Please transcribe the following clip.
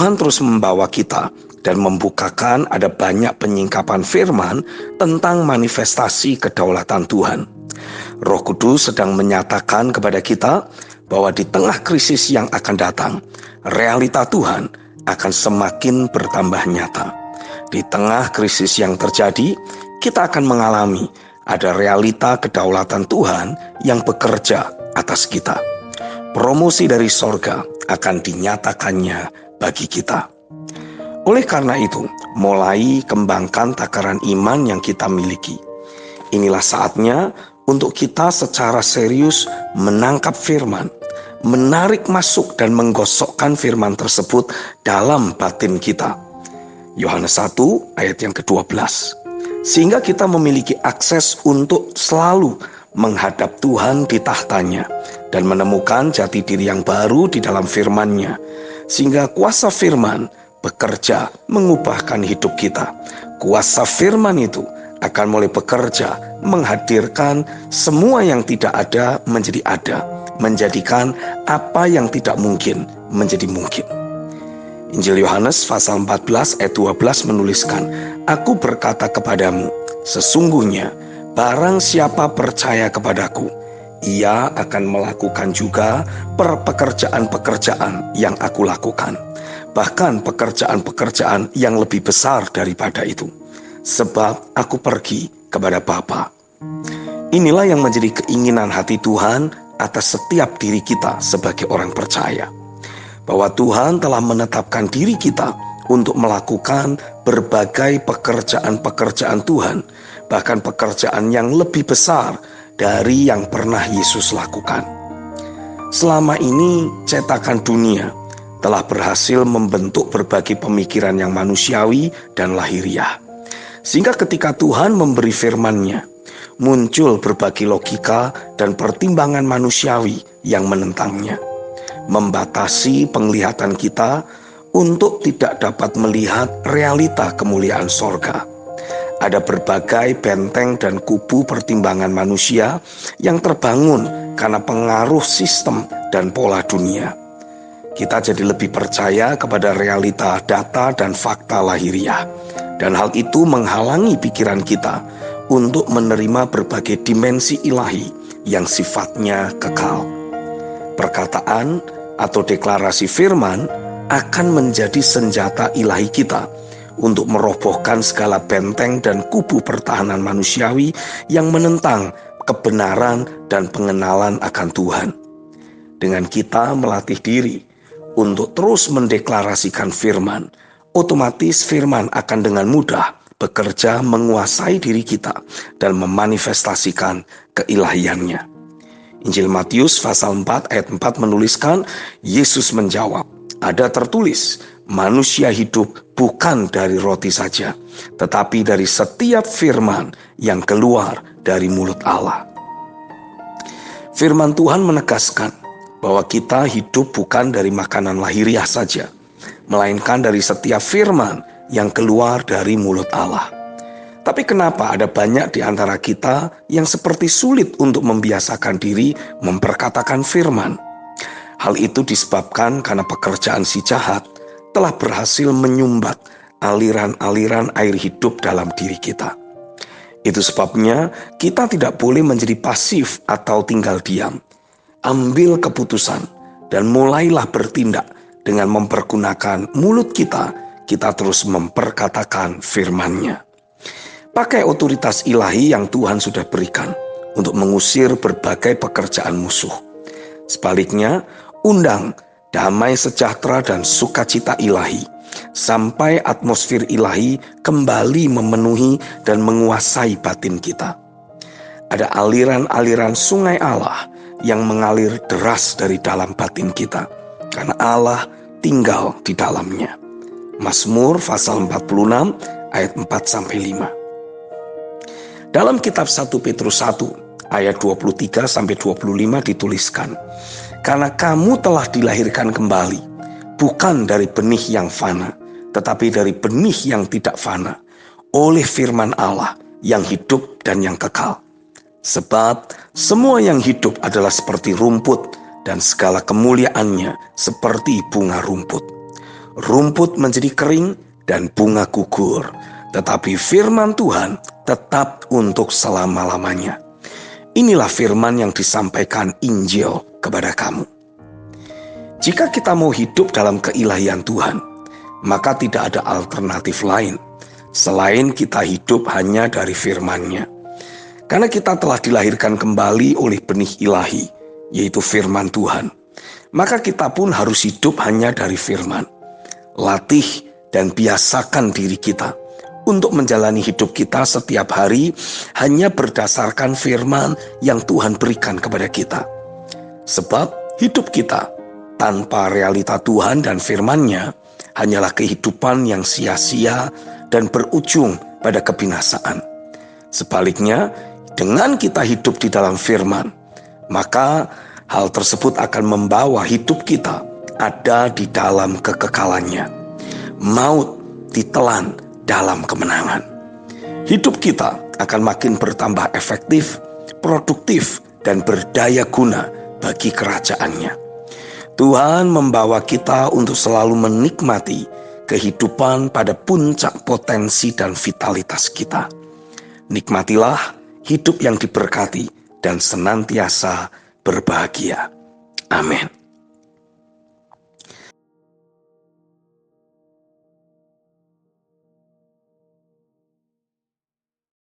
Tuhan terus membawa kita dan membukakan ada banyak penyingkapan firman tentang manifestasi kedaulatan Tuhan. Roh Kudus sedang menyatakan kepada kita bahwa di tengah krisis yang akan datang, realita Tuhan akan semakin bertambah nyata. Di tengah krisis yang terjadi, kita akan mengalami ada realita kedaulatan Tuhan yang bekerja atas kita. Promosi dari sorga akan dinyatakannya bagi kita. Oleh karena itu, mulai kembangkan takaran iman yang kita miliki. Inilah saatnya untuk kita secara serius menangkap firman, menarik masuk dan menggosokkan firman tersebut dalam batin kita. Yohanes 1 ayat yang ke-12. Sehingga kita memiliki akses untuk selalu menghadap Tuhan di tahtanya dan menemukan jati diri yang baru di dalam firman-Nya, sehingga kuasa firman bekerja mengubahkan hidup kita. Kuasa firman itu akan mulai bekerja menghadirkan semua yang tidak ada menjadi ada, menjadikan apa yang tidak mungkin menjadi mungkin. Injil Yohanes pasal 14 ayat 12 menuliskan, "Aku berkata kepadamu, sesungguhnya barang siapa percaya kepadaku, ia akan melakukan juga pekerjaan-pekerjaan yang aku lakukan. Bahkan pekerjaan-pekerjaan yang lebih besar daripada itu. Sebab aku pergi kepada Bapa." Inilah yang menjadi keinginan hati Tuhan atas setiap diri kita sebagai orang percaya. Bahwa Tuhan telah menetapkan diri kita untuk melakukan berbagai pekerjaan-pekerjaan Tuhan, bahkan pekerjaan yang lebih besar dari yang pernah Yesus lakukan. Selama ini cetakan dunia telah berhasil membentuk berbagai pemikiran yang manusiawi dan lahiriah. Sehingga ketika Tuhan memberi firman-Nya, muncul berbagai logika dan pertimbangan manusiawi yang menentangnya, membatasi penglihatan kita untuk tidak dapat melihat realita kemuliaan sorga. Ada berbagai benteng dan kubu pertimbangan manusia yang terbangun karena pengaruh sistem dan pola dunia. Kita jadi lebih percaya kepada realita data dan fakta lahiriah, dan hal itu menghalangi pikiran kita untuk menerima berbagai dimensi ilahi yang sifatnya kekal. Perkataan atau deklarasi firman akan menjadi senjata ilahi kita untuk merobohkan segala benteng dan kubu pertahanan manusiawi yang menentang kebenaran dan pengenalan akan Tuhan. Dengan kita melatih diri untuk terus mendeklarasikan firman, otomatis firman akan dengan mudah bekerja menguasai diri kita dan memanifestasikan keilahiannya. Injil Matius pasal 4 ayat 4 menuliskan, Yesus menjawab, "Ada tertulis, manusia hidup bukan dari roti saja, tetapi dari setiap firman yang keluar dari mulut Allah." Firman Tuhan menegaskan bahwa kita hidup bukan dari makanan lahiriah saja, melainkan dari setiap firman yang keluar dari mulut Allah. Tapi kenapa ada banyak di antara kita yang seperti sulit untuk membiasakan diri memperkatakan firman? Hal itu disebabkan karena pekerjaan si jahat telah berhasil menyumbat aliran-aliran air hidup dalam diri kita. Itu sebabnya kita tidak boleh menjadi pasif atau tinggal diam. Ambil keputusan dan mulailah bertindak dengan mempergunakan mulut kita terus memperkatakan firman-Nya. Pakai otoritas ilahi yang Tuhan sudah berikan untuk mengusir berbagai pekerjaan musuh. Sebaliknya, undang damai sejahtera dan sukacita ilahi sampai atmosfer ilahi kembali memenuhi dan menguasai batin kita. Ada aliran-aliran sungai Allah yang mengalir deras dari dalam batin kita karena Allah tinggal di dalamnya. Mazmur pasal 46 ayat 4-5. Dalam kitab 1 Petrus 1 ayat 23-25 dituliskan, "Karena kamu telah dilahirkan kembali, bukan dari benih yang fana, tetapi dari benih yang tidak fana, oleh firman Allah yang hidup dan yang kekal. Sebab semua yang hidup adalah seperti rumput, dan segala kemuliaannya seperti bunga rumput. rumput menjadi kering, dan bunga gugur. Tetapi firman Tuhan tetap untuk selama-lamanya. Inilah firman yang disampaikan Injil kepada kamu. Jika kita mau hidup dalam keilahian Tuhan, maka tidak ada alternatif lain selain kita hidup hanya dari firman-Nya. Karena kita telah dilahirkan kembali oleh benih ilahi, yaitu firman Tuhan. Maka kita pun harus hidup hanya dari firman. Latih dan biasakan diri kita untuk menjalani hidup kita setiap hari hanya berdasarkan firman yang Tuhan berikan kepada kita. Sebab hidup kita tanpa realita Tuhan dan firman-Nya hanyalah kehidupan yang sia-sia dan berujung pada kebinasaan. Sebaliknya, dengan kita hidup di dalam firman, maka hal tersebut akan membawa hidup kita ada di dalam kekekalannya. Maut ditelan dalam kemenangan. Hidup kita akan makin bertambah efektif, produktif, dan berdaya guna bagi kerajaannya. Tuhan membawa kita untuk selalu menikmati kehidupan pada puncak potensi dan vitalitas kita. Nikmatilah hidup yang diberkati dan senantiasa berbahagia. Amin.